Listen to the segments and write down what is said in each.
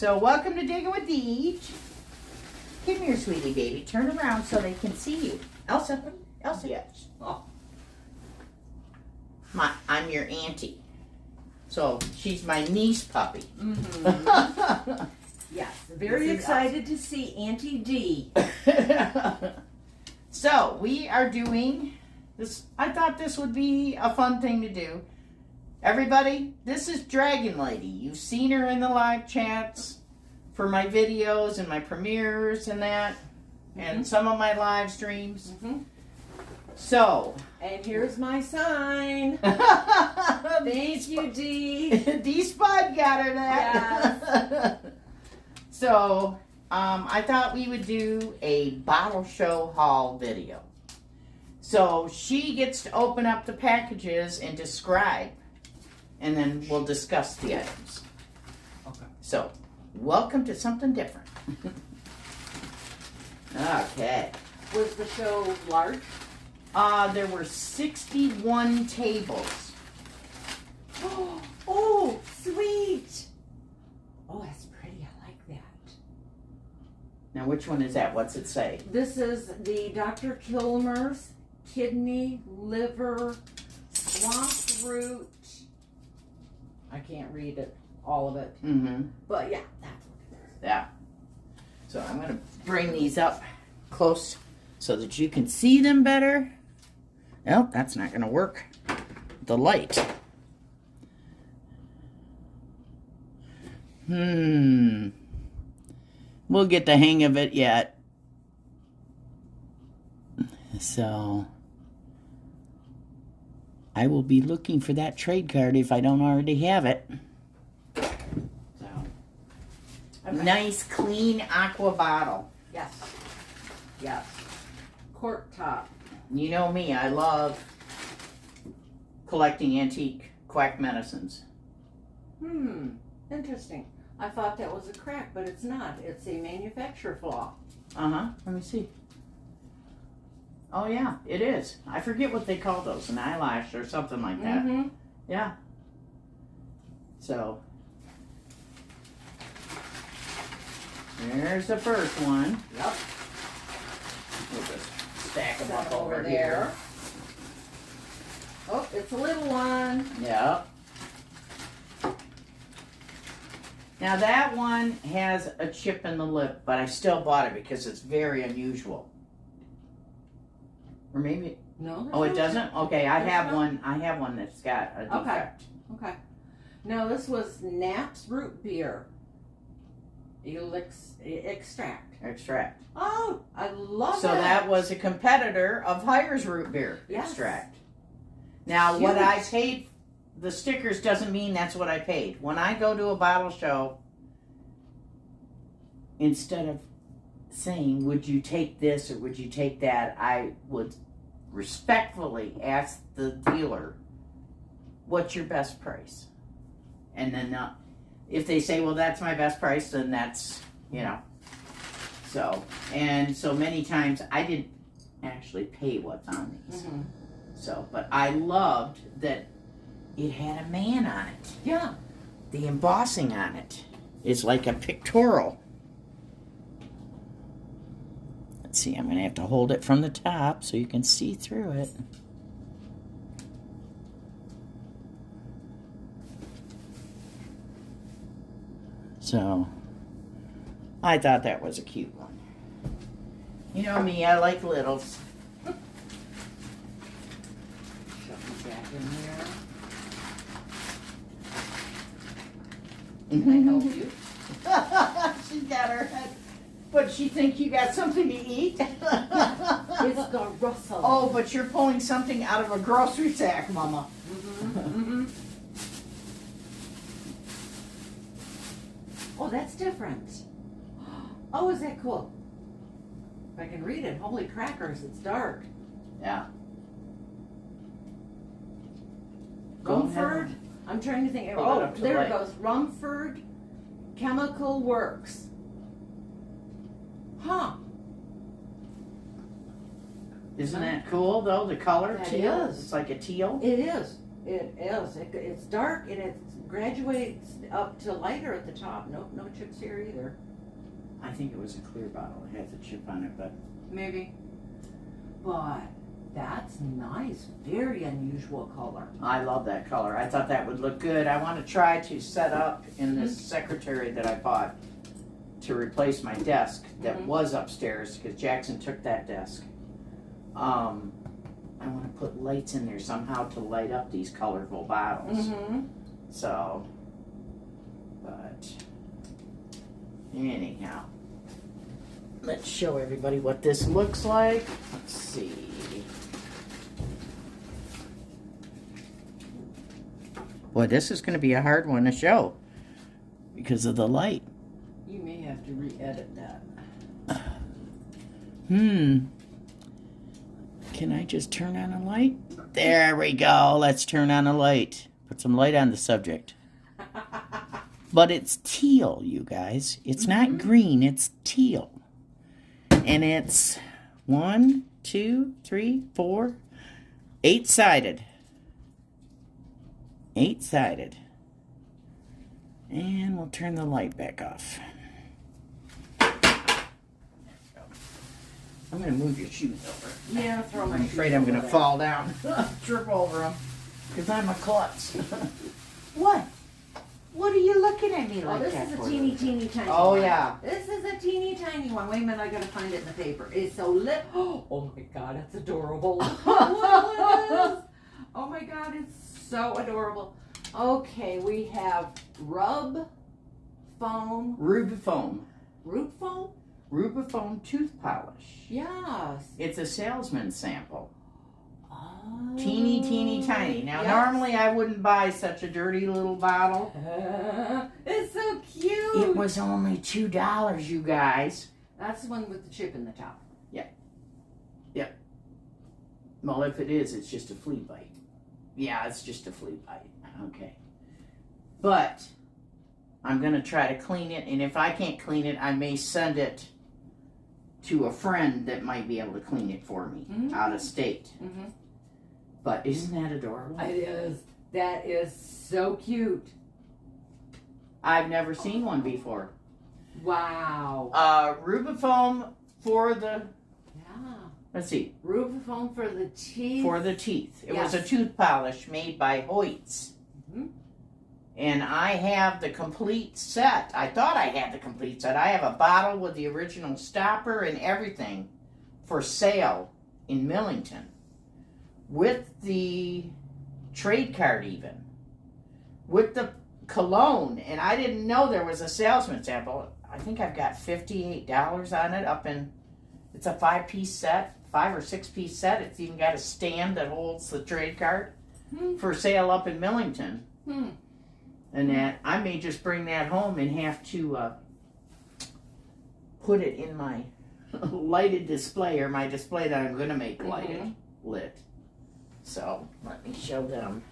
So welcome to Digging with Deej. Come here, sweetie baby. Turn around so they can see you. Elsa. Yes. Oh. I'm your auntie. So she's my niece puppy. Mm-hmm. Yes. Very excited to see Auntie D. So we are doing this. I thought this would be a fun thing to do. Everybody, this is Dragon Lady. You've seen her in the live chats for my videos and my premieres and that, and some of my live streams. So, and here's my sign. Thank you, D. D Spud got her that. Yes. So, I thought we would do a bottle show haul video. So she gets to open up the packages and describe, and then we'll discuss the items. Okay. So, welcome to something different. Okay. Was the show large? There were 61 tables. Oh, sweet. Oh, that's pretty. I like that. Now, which one is that? What's it say? This is the Dr. Kilmer's kidney, liver, swamp root. I can't read it, all of it. But yeah, that's what it is. Yeah. So I'm going to bring these up close so that you can see them better. Nope, that's not going to work. The light. We'll get the hang of it yet. So I will be looking for that trade card if I don't already have it. So nice, clean aqua bottle. Yes. Yes. Cork top. You know me, I love collecting antique quack medicines. Interesting. I thought that was a crack, but it's not. It's a manufacturer flaw. Let me see. Oh yeah, it is. I forget what they call those, an eyelash or something like that. Yeah. So there's the first one. Yep. We'll just stack them up Over over there. here. Oh, it's a little one. Yep. Now that one has a chip in the lip, but I still bought it because it's very unusual. Or maybe No. oh, it doesn't? Okay, I There's have no- one. I have one that's got a defect. Okay. Now this was Knapp's root beer. Extract. Extract. Oh, I love So that was a competitor of Hire's root beer extract. Now, what I paid, the stickers doesn't mean that's what I paid. When I go to a bottle show, instead of saying, would you take this or would you take that, I would respectfully ask the dealer, what's your best price? And then if they say, well, that's my best price, then that's, you know. So, and so many times I didn't actually pay what's on these. So, but I loved that it had a man on it. Yeah. The embossing on it is like a pictorial. Let's see, I'm going to have to hold it from the top so you can see through it. So, I thought that was a cute one. You know me, I like littles. Shut me back in here. Can I help you? She's got her head. But she think you got something to eat? It's the Russell. Oh, but you're pulling something out of a grocery sack, Mama. Oh, that's different. Oh, is that cool? If I can read it. Holy crackers, it's dark. Yeah. Rumford. I'm trying to think. Hold it Oh, up to the there light. it goes. Rumford Chemical Works. Huh. Isn't that cool though? The color That teal. is. It's like a teal. It is. It is. It's dark and it graduates up to lighter at the top. Nope, no chips here either. I think it was a clear bottle. It has a chip on it, but Maybe. But that's nice. Very unusual color. I love that color. I thought that would look good. I want to try to set up in this secretary that I bought to replace my desk that was upstairs because Jackson took that desk. I want to put lights in there somehow to light up these colorful bottles. So, but anyhow, let's show everybody what this looks like. Let's see. Boy, this is going to be a hard one to show because of the light. You may have to re-edit that. Can I just turn on a light? There we go. Let's turn on a light. Put some light on the subject. But it's teal, you guys. It's not green. It's teal. And it's 1, 2, 3, 4, 8-sided. 8-sided. And we'll turn the light back off. I'm going to move your shoes over. Yeah, throw my I'm afraid I'm going to fall down. Trip over them. Because I'm a klutz. What? What are you looking at me like this that is a for? teeny tiny Oh, one. yeah. This is a teeny tiny one. Wait a minute, I gotta find it in the paper. It's so lit. Oh my god, it's adorable. Oh my god, it's so adorable. Okay, we have rub foam. Rubifoam. Root foam? Rubifoam tooth polish. Yes. It's a salesman sample. Oh. Teeny, teeny, tiny. Now, Yes. normally I wouldn't buy such a dirty little bottle. It's so cute. It was only $2, you guys. That's the one with the chip in the top. Yep. Well, if it is, it's just a flea bite. Yeah, it's just a flea bite. Okay. But I'm going to try to clean it, and if I can't clean it, I may send it to a friend that might be able to clean it for me out of state. But isn't that adorable? It is. That is so cute. I've never seen one before. Wow. Rubifoam for the, let's see, Rubifoam for the teeth. for the teeth. It was a Yes. tooth polish made by Hoyt's. And I have the complete set. I thought I had the complete set. I have a bottle with the original stopper and everything for sale in Millington. With the trade card even. With the cologne. And I didn't know there was a salesman sample. I think I've got $58 on it up in, it's a 5-piece set. 5 or 6-piece set. It's even got a stand that holds the trade card. For sale up in Millington. And that I may just bring that home and have to put it in my lighted display, or my display that I'm going to make lighted, lit. So let me show them.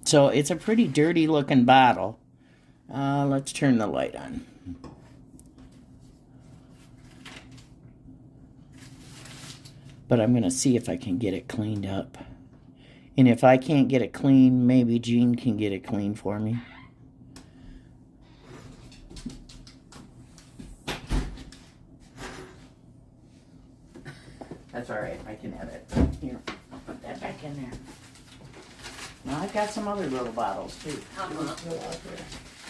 So it's a pretty dirty looking bottle. Let's turn the light on. But I'm going to see if I can get it cleaned up. And if I can't get it clean, maybe Jean can get it clean for me. That's all right. I can edit. Here, I'll put that back in there. Now I've got some other little bottles too.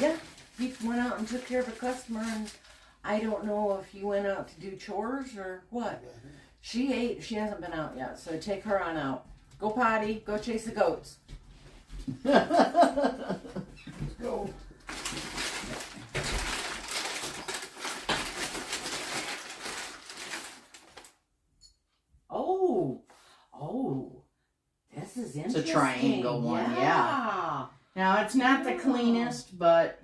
Yeah, he went out and took care of a customer, and I don't know if he went out to do chores or what. She ate. She hasn't been out yet, so take her on out. Go potty. Go chase the goats. Let's go. Oh, this is interesting. It's a triangle one, yeah. Now it's not the cleanest, but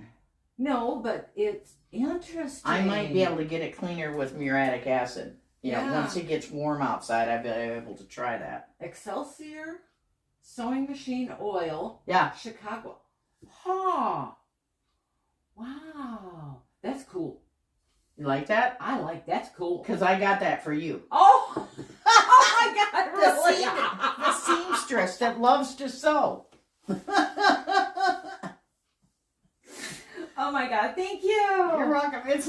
no, but it's interesting. I might be able to get it cleaner with muriatic acid. Yeah. Once it gets warm outside, I'll be able to try that. Excelsior sewing machine oil. Yeah. Chicago. Ha! Wow, that's cool. You like that? I like that's cool. Because I got that for you. Oh, oh my God! Really? The seamstress that loves to sew. Oh my God! Thank you. You're welcome. It's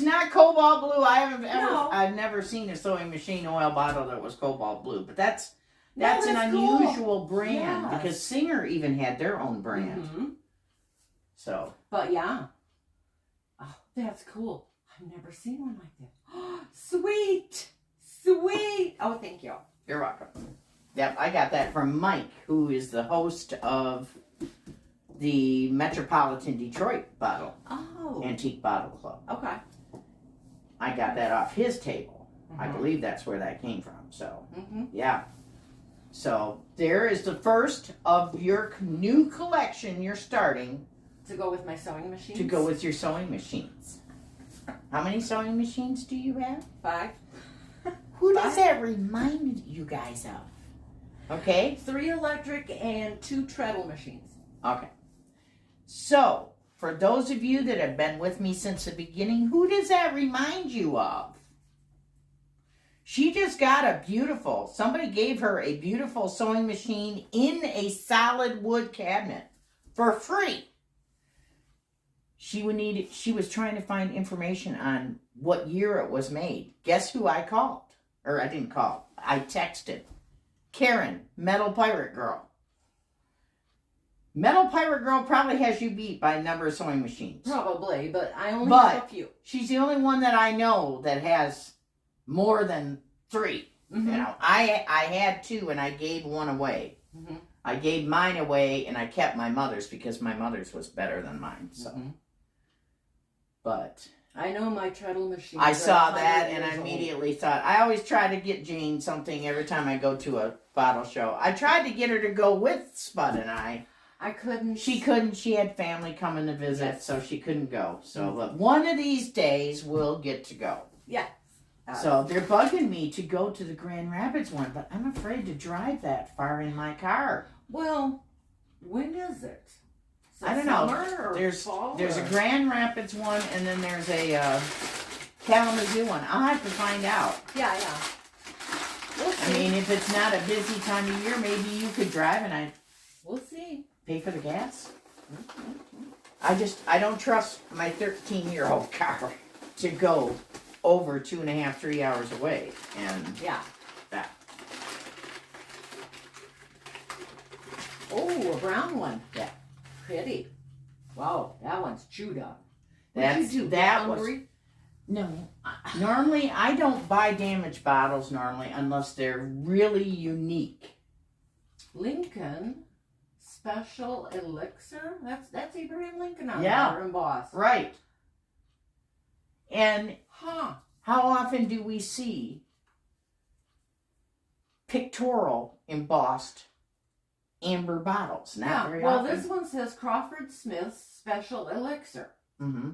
not cobalt blue. I've never seen a sewing machine oil bottle that was cobalt blue, but that's an unusual brand because Singer even had their own brand. Mm-hmm. So, but yeah, oh, that's cool. I've never seen one like that. Sweet. Oh, thank you. You're welcome. Yep, I got that from Mike, who is the host of the Metropolitan Detroit Antique Bottle Club. Okay. I got that off his table. Mm-hmm. I believe that's where that came from. So, yeah. So, there is the first of your new collection you're starting. To go with my sewing machines? To go with your sewing machines. How many sewing machines do you have? 5. Who does that remind you guys of? Okay. 3 electric and 2 treadle machines. Okay. So, for those of you that have been with me since the beginning, who does that remind you of? She just got somebody gave her a beautiful sewing machine in a solid wood cabinet for free. She was trying to find information on what year it was made. Guess who I called? Or I didn't call. I texted. Karen, Metal Pirate Girl. Metal Pirate Girl probably has you beat by a number of sewing machines. Probably, but I only have a few. She's the only one that I know that has more than 3. Mm-hmm. You know, I had 2 and I gave 1 away. Mm-hmm. I gave mine away and I kept my mother's because my mother's was better than mine. So, but I know my treadle machine. I saw that and I immediately thought, I always try to get Jane something every time I go to a bottle show. I tried to get her to go with Spud and I. I couldn't. She couldn't. She had family coming to visit, so she couldn't go. So, but one of these days we'll get to go. Yeah. So they're bugging me to go to the Grand Rapids one, but I'm afraid to drive that far in my car. Well, when is it? I don't know. There's a Grand Rapids one, and then there's a Kalamazoo one. I'll have to find out. Yeah. I mean, if it's not a busy time of year, maybe you could drive and we'll see. Pay for the gas. I don't trust my 13-year-old car to go over 2.5, 3 hours away. And that. Oh, a brown one. Yeah. Pretty. Wow, that one's chewed up. No. Normally, I don't buy damaged bottles normally unless they're really unique. Lincoln Special Elixir? That's Abraham Lincoln on there embossed. Right. And how often do we see pictorial embossed amber bottles? Not very often. This one says Crawford Smith's Special Elixir. Mm-hmm.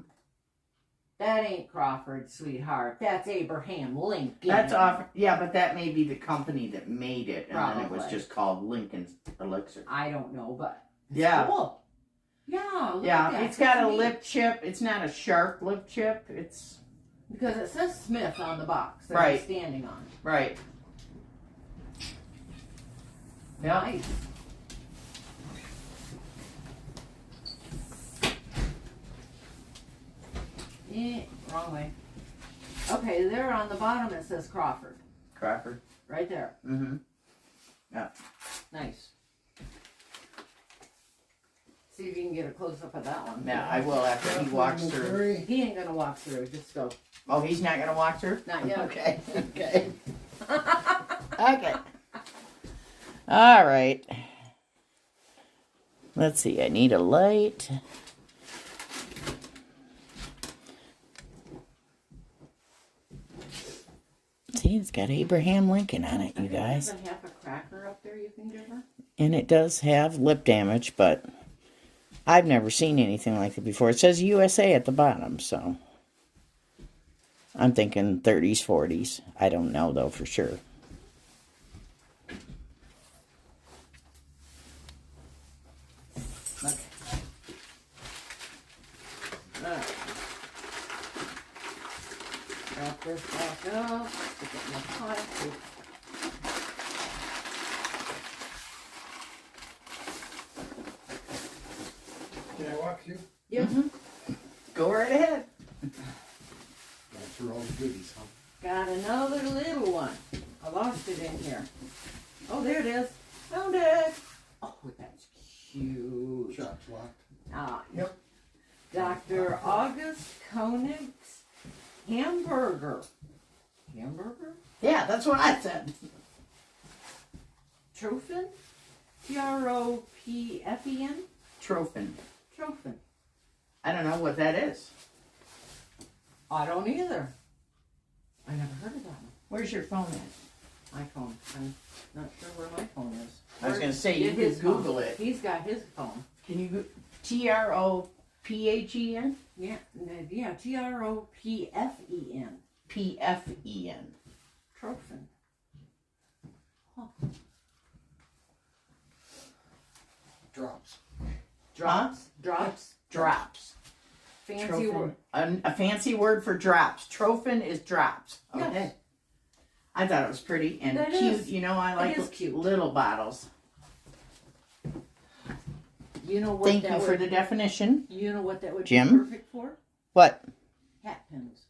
That ain't Crawford, sweetheart. That's Abraham Lincoln. That's often, but that may be the company that made it, and then it was just called Lincoln's Elixir. I don't know, but it's cool. Yeah, look at that. It's got a lip chip. It's not a sharp lip chip. It's because it says Smith on the box that I'm standing on. Right. Nice. Wrong way. Okay, there on the bottom it says Crawford. Crawford. Right there. Mm-hmm. Yeah. Nice. See if you can get a close-up of that one. Yeah, I will after he walks through. He ain't gonna walk through, just go. Oh, he's not gonna walk through? Not yet. Okay. Okay. Okay. All right. Let's see, I need a light. See, it's got Abraham Lincoln on it, you guys. Does it have a cracker up there you can give her? And it does have lip damage, but I've never seen anything like it before. It says USA at the bottom, so I'm thinking 30s, 40s. I don't know, though, for sure. this back up. Stick it in the pocket. Can I walk you? Yep. Go right ahead. Going through all the goodies, huh? Got another little one. I lost it in here. Oh, there it is. Found it. Oh, that's cute. Shop's locked. Ah, Yep. Dr. August Konig's hamburger. Hamburger? Yeah, that's what I said. Trofen? Tropfen? Trofen. Trofen. I don't know what that is. I don't either. I never heard of that one. Where's your phone at? My phone. I'm not sure where my phone is. I was going to say, you Get could his phone. Google it. He's got his phone. Can you Trophen? Yeah, yeah, Tropfen. Pfen. Trofen. Huh. Drops. Drops. Drops. Drops. Fancy Trofen. word. A fancy word for drops. Trofen is drops. Okay. Yes. I thought it was pretty and That cute. is. You know, I like is cute. little bottles. You know what Thank that you would, for the definition. You know what that would Jim? be perfect for? What? Hat pins.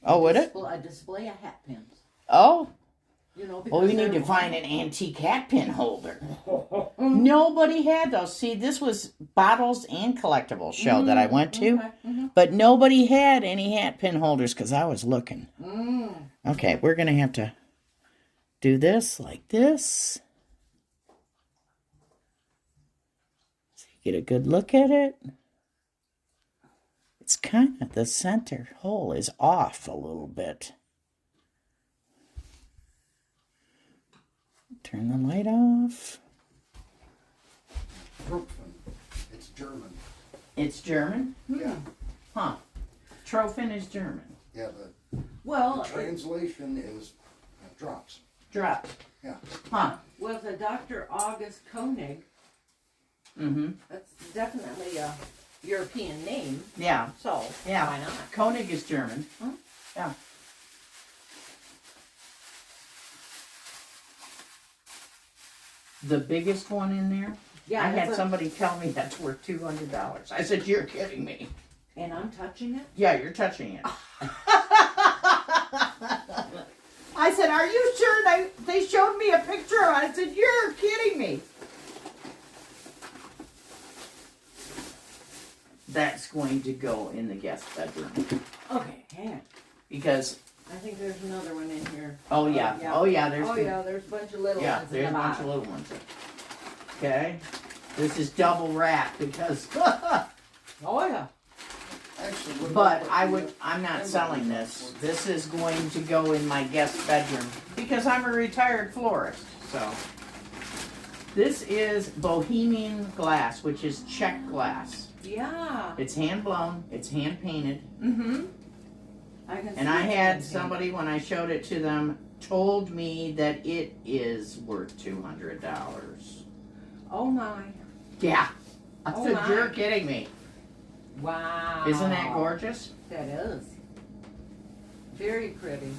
Oh, would it? A display of hat pins. Oh. You know, Well, we because need to they're- find an antique hat pin holder. Nobody had those. See, this was bottles and collectibles show that I went to, Okay. but nobody had any hat pin holders because I was looking. Mm. Okay, we're going to have to do this like this. So you get a good look at it. It's kind of, the center hole is off a little bit. Turn the light off. Tropfen. It's German. It's German? Yeah. Huh. Trofen is German. Yeah, the Well, translation is drops. Drop. Yeah. Huh. was a Dr. August Konig. Mm-hmm. That's definitely a European name. Yeah. So, Yeah. why not? Koenig is German. Huh? Yeah. The biggest one in there? Yeah, I had that's somebody tell me that's worth $200. I said, you're kidding me. and I'm touching it. Yeah, you're touching it. I said, are you sure? They showed me a picture of it. I said, you're kidding me. That's going to go in the guest bedroom. Okay, hang on. Because, I think there's another one in here. oh yeah, yeah. oh yeah, there's, Oh yeah, there's a bunch of little yeah, ones. there's in a the bunch of bottom. little ones. Okay, this is double wrapped because, Oh yeah. Actually, what but about I'm not selling this. This is going to go in my guest bedroom because I'm a retired florist, so. This is Bohemian glass, which is Czech glass. Yeah. It's hand blown, it's hand painted, Mm-hmm. I can. and see I it's had been somebody, when I showed it to them, told me that it is worth $200. painted. Oh my. Yeah. I Oh said, my. you're kidding me. Wow. Isn't that gorgeous? That is. Very pretty.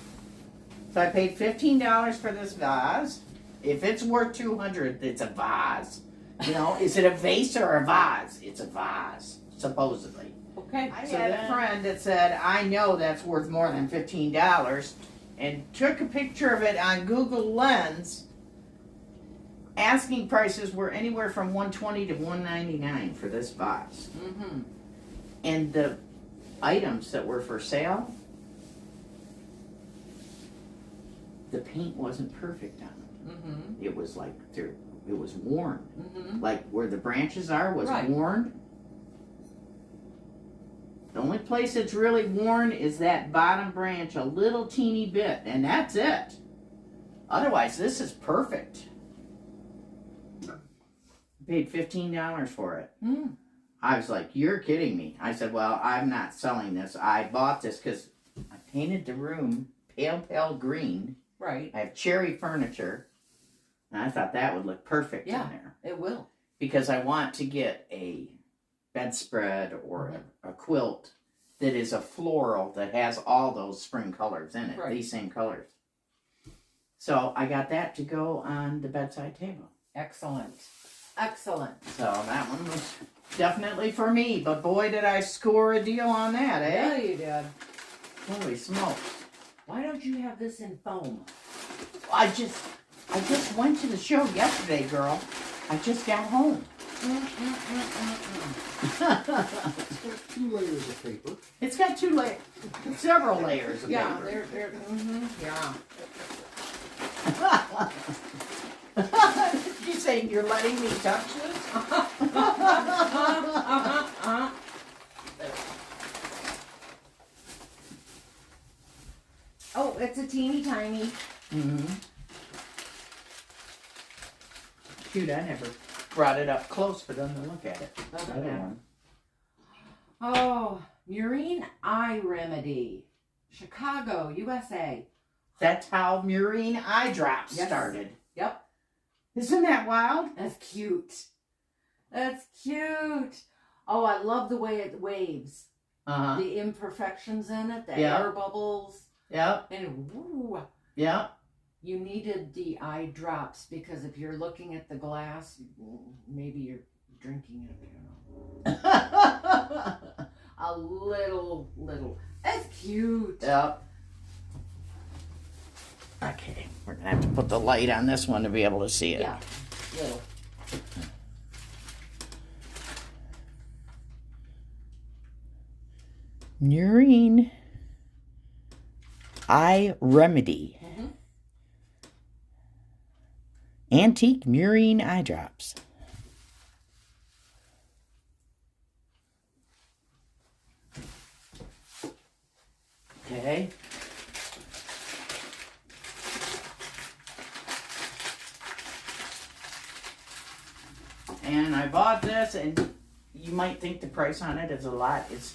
So I paid $15 for this vase. If it's worth $200, it's a vase. You know, is it a vase or a vase? It's a vase, supposedly. Okay. I had a friend that said, I know that's worth more than $15, and took a picture of it on Google Lens. Asking prices were anywhere from $120 to $199 for this vase. Mm-hmm. And the items that were for sale, the paint wasn't perfect on it. Mm-hmm. It was like, it was worn. Mm-hmm. Like where the branches are was Right. worn. The only place it's really worn is that bottom branch a little teeny bit, and that's it. Otherwise, this is perfect. Paid $15 for it. Mm. I was like, you're kidding me. I said, well, I'm not selling this. I bought this because I painted the room pale green. Right. I have cherry furniture. And I thought that would look perfect Yeah. in there. It will. Because I want to get a bedspread or a quilt that is a floral that has all those spring colors in it, Right. these same colors. So I got that to go on the bedside table. Excellent. Excellent. So that one was definitely for me, but boy did I score a deal on that, eh? Yeah, you did. Holy smokes. Why don't you have this in foam? I just went to the show yesterday, girl. I just got home. It's got 2 layers of paper. It's got several layers of Yeah, paper. yeah. You saying you're letting me touch this? Oh, it's a teeny tiny. Mm-hmm. Shoot, I never brought it up close for them to look at it. Doesn't Other matter. one. Oh, Murine Eye Remedy. Chicago, USA. That's how Murine eye drops Yes. started. Yep. Isn't that wild? That's cute. That's cute. Oh, I love the way it waves. Uh-huh. The imperfections in it, the Yeah. air bubbles. Yep. And woo, Yep. you needed the eye drops because if you're looking at the glass, maybe you're drinking it. A little. That's cute. Yep. Okay, we're gonna have to put the light on this one to be able to see it. Yeah, little. Murine eye remedy. Mhm. Antique Murine eye drops. Okay. And I bought this, and you might think the price on it is a lot. It's.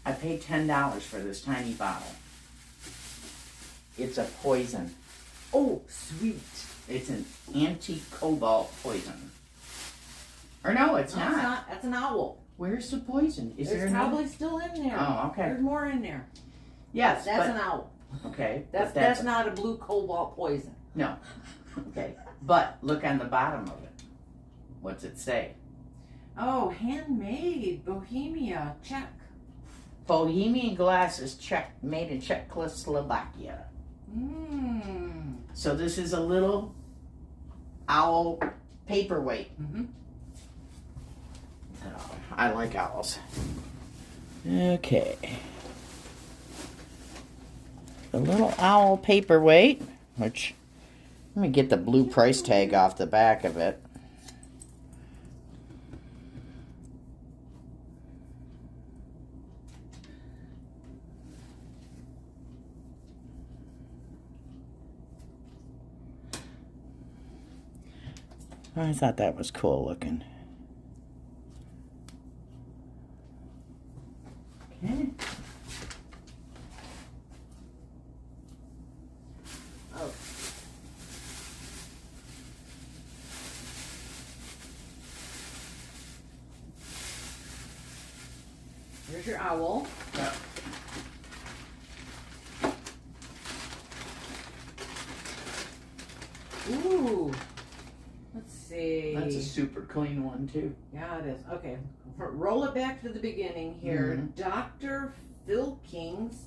I paid $10 for this tiny bottle. It's a poison. Oh, sweet. It's an antique cobalt poison. Or no, it's No, not. That's an owl. Where's the poison? Is there There's another? probably still in there. Oh, okay. There's more in there. Yes, That's but an owl. okay. That's but that's not a blue cobalt poison. no. Okay, but look on the bottom of it. What's it say? Oh, handmade, Bohemia, Czech. Bohemian glasses, Czech, made in Czechoslovakia. Mmm. So this is a little owl paperweight. Mm-hmm. Oh, I like owls. Okay. The little owl paperweight, which, let me get the blue price tag off the back of it. I thought that was cool looking. Okay. Oh. Here's your owl. Yeah. Ooh. Let's see. That's a super clean one too. Yeah, it is. Okay. Roll it back to the beginning here. Dr. Phil King's.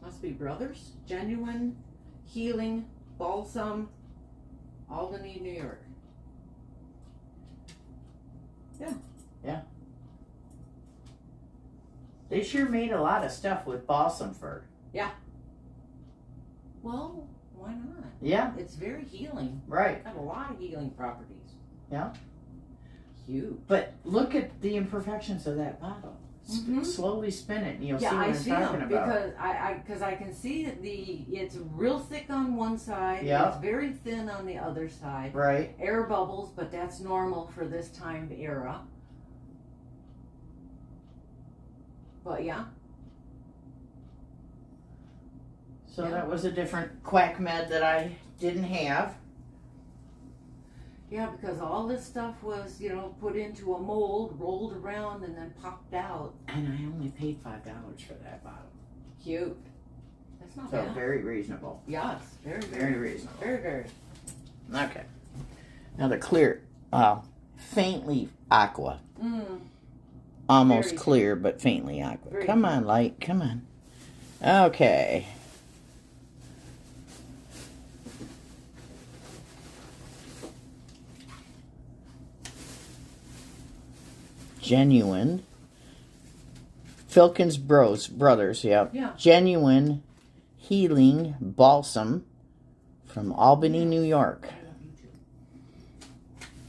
Must be Brothers. Genuine Healing Balsam, Albany, New York. Yeah. They sure made a lot of stuff with balsam fir. Well, why not? Yeah, It's very healing. right. Got a lot of healing properties. Yeah. Huge. But look at the imperfections of that bottle. Mhm. Slowly spin it and you'll see Yeah, what I I'm see talking them about. because I can see that it's real thick on one side. Yeah. It's very thin on the other side. Right. Air bubbles, but that's normal for this time era. But yeah, So Yeah. that was a different quack med that I didn't have. Yeah, because all this stuff was, you know, put into a mold, rolled around, and then popped out. And I only paid $5 for that bottle. Cute. That's not So bad. very reasonable. Yes, very, Very reasonable. very, very. Okay. Now the clear, faintly aqua. Almost Very clear, but faintly aqua. Very Come on, light. Come on. Okay. Genuine. Filkins Brothers, yep. Yeah. Genuine Healing Balsam from Albany, New York.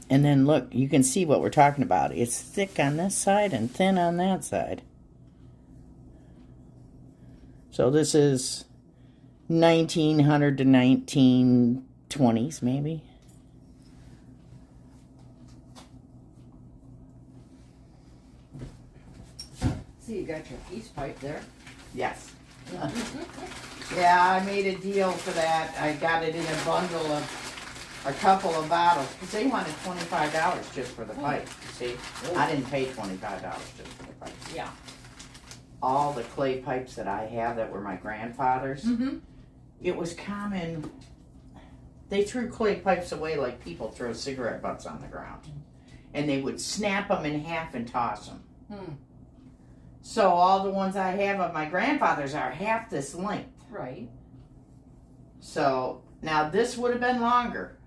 And then look, you can see what we're talking about. It's thick on this side and thin on that side. So this is 1900 to 1920s, maybe. See, you got your peace pipe there. Yes. Yeah, I made a deal for that. I got it in a bundle of a couple of bottles because they wanted $25 just for the pipe. See, I didn't pay $25 just for the pipe. Yeah. All the clay pipes that I have that were my grandfather's, it was common. They threw clay pipes away like people throw cigarette butts on the ground, and they would snap them in half and toss them. So all the ones I have of my grandfather's are half this length. Right. So now this would have been longer.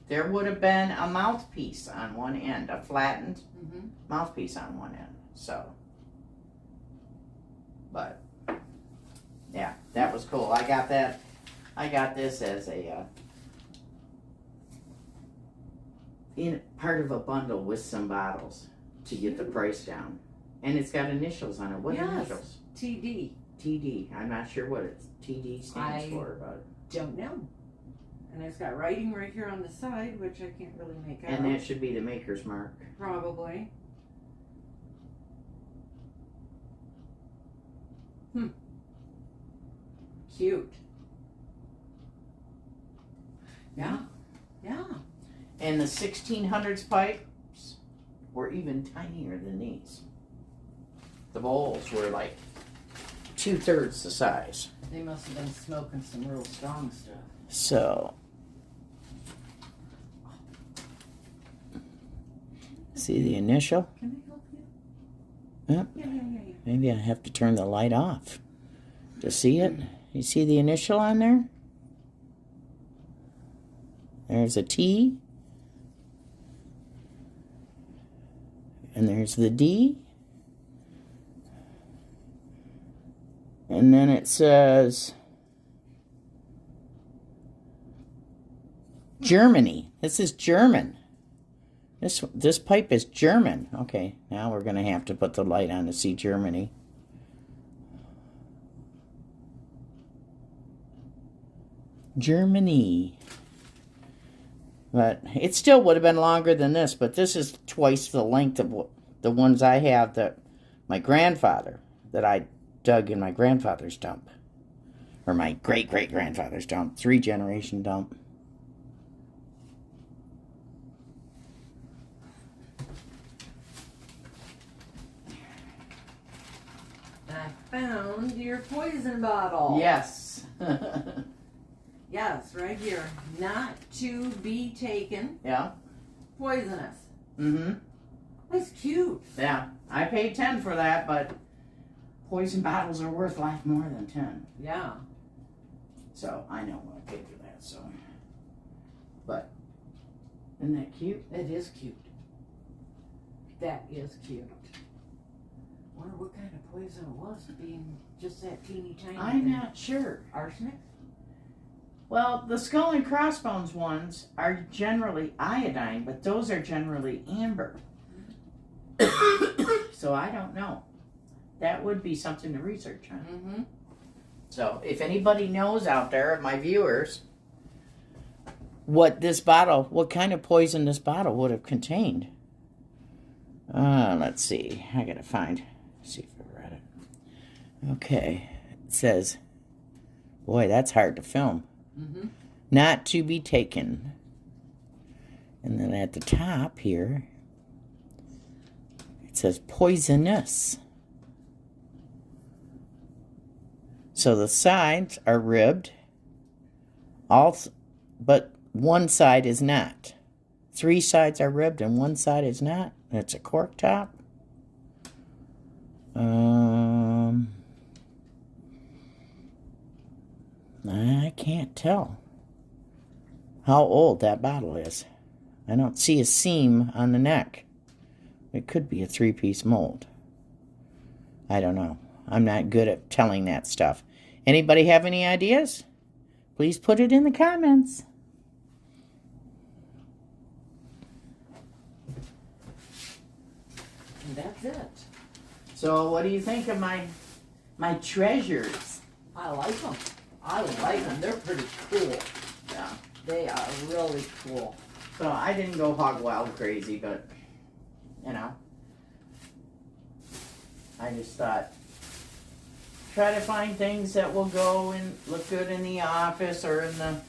There would have been a mouthpiece on one end, a flattened mouthpiece on one end. So, but yeah, that was cool. I got that. I got this as a in part of a bundle with some bottles to get the price down, and it's got initials on it. What initials? TD. TD. I'm not sure what it's TD stands for, but Don't know. And it's got writing right here on the side, which I can't really make out. and that should be the maker's mark. Probably. Cute. Yeah. Yeah. And the 1600s pipes were even tinier than these. The bowls were like 2/3 the size. They must have been smoking some real strong stuff. So, see the initial? Can I help you? Yep. Yeah. Maybe I have to turn the light off to see it. You see the initial on there? There's a T. And there's the D. And then it says Germany. This is German. This pipe is German. Okay, now we're going to have to put the light on to see Germany. Germany. But it still would have been longer than this, but this is twice the length of the ones I have that my grandfather, that I dug in my grandfather's dump. Or my great-great-grandfather's dump. 3-generation dump. I found your poison bottle. Yes. Yes, right here. Not to be taken. Yeah. Poisonous. Mm-hmm. That's cute. Yeah. I paid 10 for that, but poison bottles are worth a lot more than 10. Yeah. So I know what I paid for that, so. But, isn't that cute? It is cute. That is cute. Wonder what kind of poison it was, being just that teeny tiny I'm thing. not sure. Arsenic? Well, the skull and crossbones ones are generally iodine, but those are generally amber. So I don't know. That would be something to research on. Mm-hmm. So if anybody knows out there, of my viewers, what kind of poison this bottle would have contained. Let's see. I gotta see if I read it. Okay. It says, boy, that's hard to film. Mm-hmm. Not to be taken. And then at the top here, it says poisonous. So the sides are ribbed, but one side is not. 3 sides are ribbed and one side is not. It's a cork top. I can't tell how old that bottle is. I don't see a seam on the neck. It could be a 3-piece mold. I don't know. I'm not good at telling that stuff. Anybody have any ideas? Please put it in the comments. And that's it. So what do you think of my treasures? I like them. I like them. They're pretty cool. Yeah. They are really cool. So I didn't go hog wild crazy, but, you know, I just thought, try to find things that will go and look good in the office or in the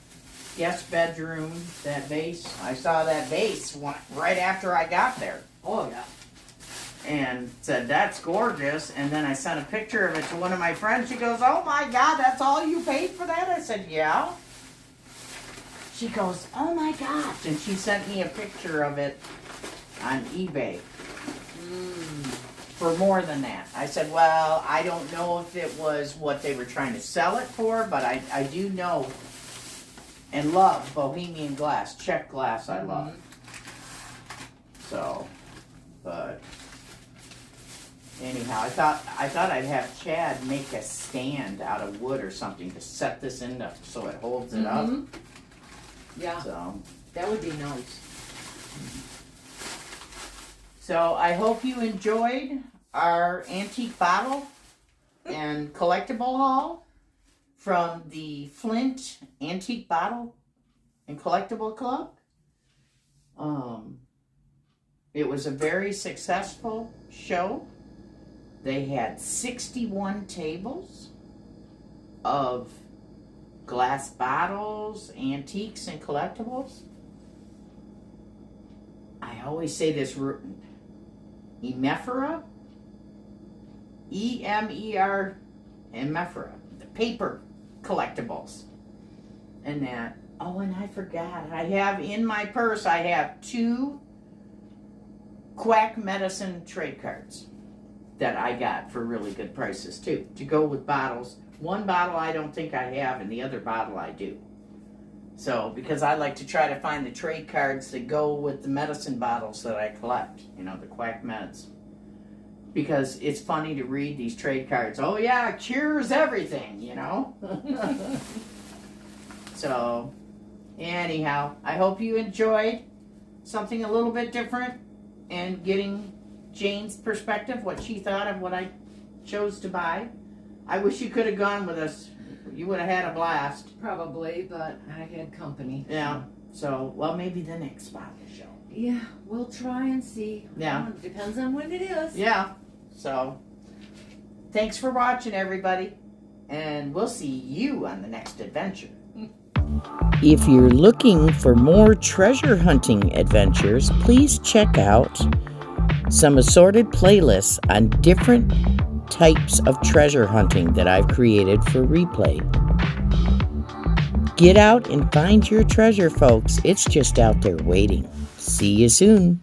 guest bedroom. That vase, I saw that vase right after I got there. Oh, yeah. And said, that's gorgeous. And then I sent a picture of it to one of my friends. She goes, oh my God, that's all you paid for that? I said, yeah. She goes, oh my gosh. And she sent me a picture of it on eBay for more than that. I said, well, I don't know if it was what they were trying to sell it for, but I do know and love Bohemian glass, Czech glass I love. So, but anyhow, I thought I'd have Chad make a stand out of wood or something to set this in so it holds it up. Yeah, So that would be nice. So I hope you enjoyed our antique bottle and collectible haul from the Flint Antique Bottle and Collectible Club. It was a very successful show. They had 61 tables of glass bottles, antiques, and collectibles. I always say this, emephora, E-M-E-R, emephora, the paper collectibles. And that, oh, and I forgot, I have in my purse, I have 2 quack medicine trade cards that I got for really good prices too, to go with bottles. One bottle I don't think I have, and the other bottle I do. So, because I like to try to find the trade cards that go with the medicine bottles that I collect, you know, the quack meds. Because it's funny to read these trade cards. Oh yeah, cures everything, you know? So, anyhow, I hope you enjoyed something a little bit different and getting Jane's perspective, what she thought of what I chose to buy. I wish you could have gone with us. You would have had a blast. Probably, but I had company. Yeah. So, well, maybe the next bottle show. Yeah, we'll try and see. Yeah. Depends on when it is. Yeah. So, thanks for watching, everybody. And we'll see you on the next adventure. If you're looking for more treasure hunting adventures, please check out some assorted playlists on different types of treasure hunting that I've created for replay. Get out and find your treasure, folks. It's just out there waiting. See you soon.